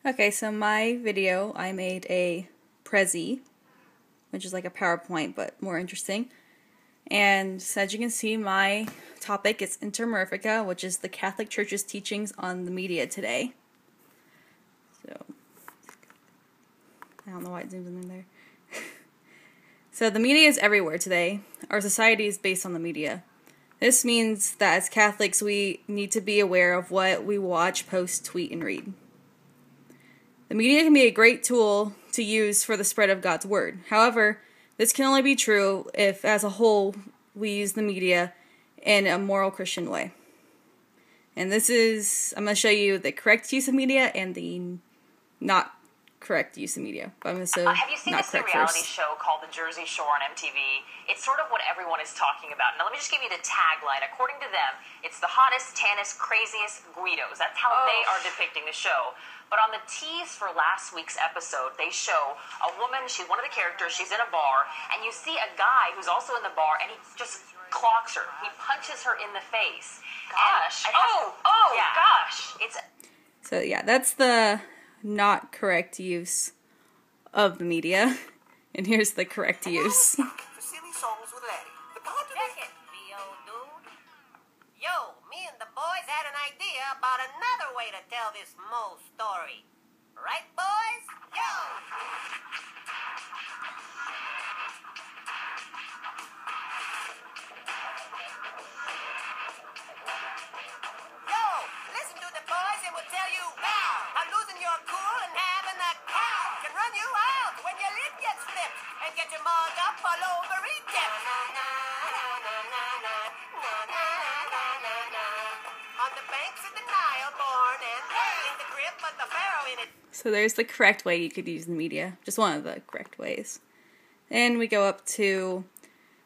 Okay, so my video, I made a Prezi, which is like a PowerPoint, but more interesting. And so as you can see, my topic is Mirifica, which is the Catholic Church's teachings on the media today. So, I don't know why it zooms in there. So the media is everywhere today. Our society is based on the media. This means that as Catholics, we need to be aware of what we watch, post, tweet, and read. The media can be a great tool to use for the spread of God's word. However, this can only be true if, as a whole, we use the media in a moral Christian way. And I'm going to show you the correct use of media and the not correct use of media. But I'm going to say have you seen not this new correct reality first. show called The Jersey Shore on MTV? It's sort of what everyone is talking about. Now, let me just give you the tagline. According to them, it's the hottest, tannest, craziest Guidos. That's how they are depicting the show. But on the tease for last week's episode, they show a woman, she's one of the characters, she's in a bar, and you see a guy who's also in the bar, and he just clocks her. He punches her in the face. Gosh. Gosh. So yeah, that's the not correct use of the media. And here's the correct use. For silly songs with Laddie. The part of Check it, B.O. dude. Yo, me and the boys had an idea about another way to tell this Mo story. Right, boys? Yo! Yo, listen to the boys and we'll tell you how losing your cool and having a cow can run you out when your lip gets flipped and get your mug up all over Egypt. On the banks of the Nile, born and in the grip of the pharaoh in it. So there's the correct way you could use the media. Just one of the correct ways. And we go up to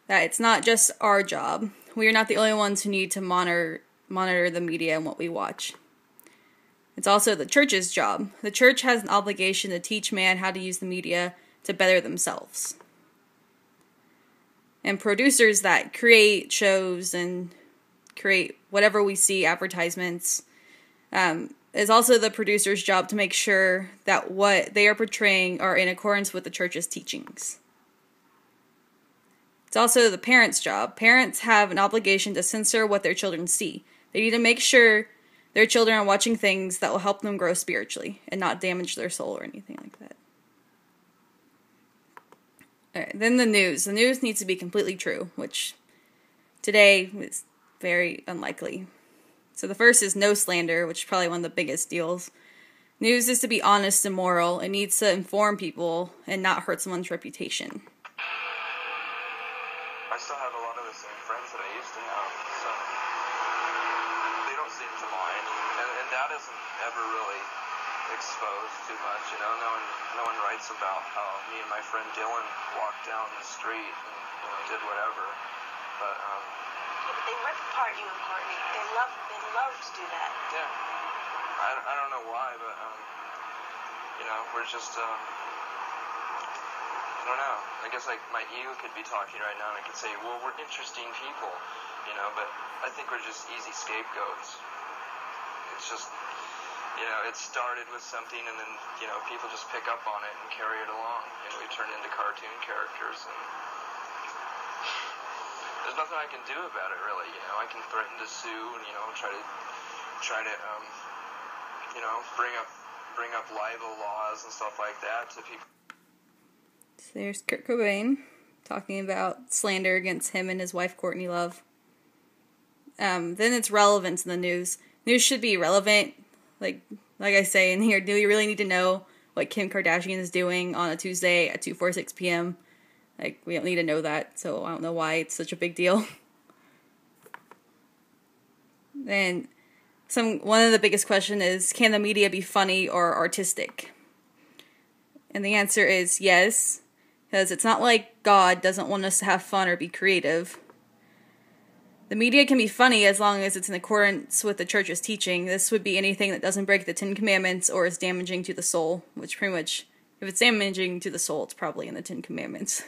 that it's not just our job. We are not the only ones who need to monitor the media and what we watch. It's also the church's job. The church has an obligation to teach man how to use the media to better themselves. And producers that create shows and create whatever we see, advertisements, is also the producer's job to make sure that what they are portraying are in accordance with the church's teachings. It's also the parents' job. Parents have an obligation to censor what their children see. They need to make sure their children are watching things that will help them grow spiritually and not damage their soul or anything like that. Alright, then the news. The news needs to be completely true, which today is very unlikely. So the first is no slander, which is probably one of the biggest deals. News is to be honest and moral. It needs to inform people and not hurt someone's reputation. I still have a lot of the same friends that I used to have, so they don't seem to mind. And that isn't ever really exposed too much, you know. No one writes about how me and my friend Dylan walked down the street and did whatever. But But they rip apart you and Courtney. They love to do that. yeah, I don't know why, but we're just I don't know. I guess like my ego could be talking right now, and I could say, well, we're interesting people, but I think we're just easy scapegoats. It's just, it started with something, and then, people just pick up on it and carry it along, and we turn into cartoon characters, and there's nothing I can do about it, really. I can threaten to sue, and, try to bring up libel laws and stuff like that to people. So there's Kurt Cobain talking about slander against him and his wife Courtney Love. Then it's relevance in the news. News should be relevant. Like I say in here, do you really need to know what Kim Kardashian is doing on a Tuesday at 2:46 p.m.? Like, we don't need to know that, so I don't know why it's such a big deal. And one of the biggest questions is, can the media be funny or artistic? And the answer is yes. Because it's not like God doesn't want us to have fun or be creative. The media can be funny as long as it's in accordance with the church's teaching. This would be anything that doesn't break the 10 Commandments or is damaging to the soul, which pretty much, if it's damaging to the soul, it's probably in the 10 Commandments.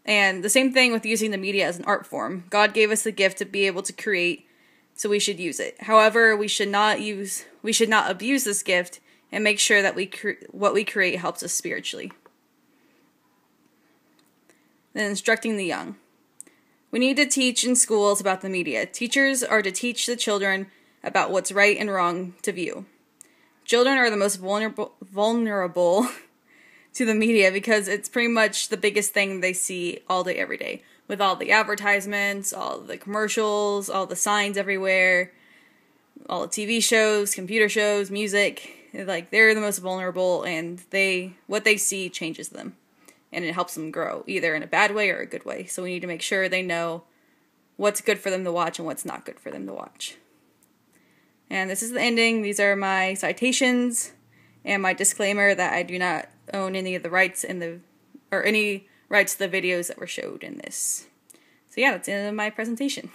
And the same thing with using the media as an art form. God gave us the gift to be able to create, so we should use it. However, we should we should not abuse this gift and make sure that what we create helps us spiritually. Then instructing the young. We need to teach in schools about the media. Teachers are to teach the children about what's right and wrong to view. Children are the most vulnerable to the media because it's pretty much the biggest thing they see all day, every day. With all the advertisements, all the commercials, all the signs everywhere, all the TV shows, computer shows, music. Like, they're the most vulnerable, and what they see changes them. And it helps them grow, either in a bad way or a good way. So we need to make sure they know what's good for them to watch and what's not good for them to watch. And this is the ending. These are my citations and my disclaimer that I do not own any of the rights or any rights to the videos that were showed in this. So yeah, that's the end of my presentation.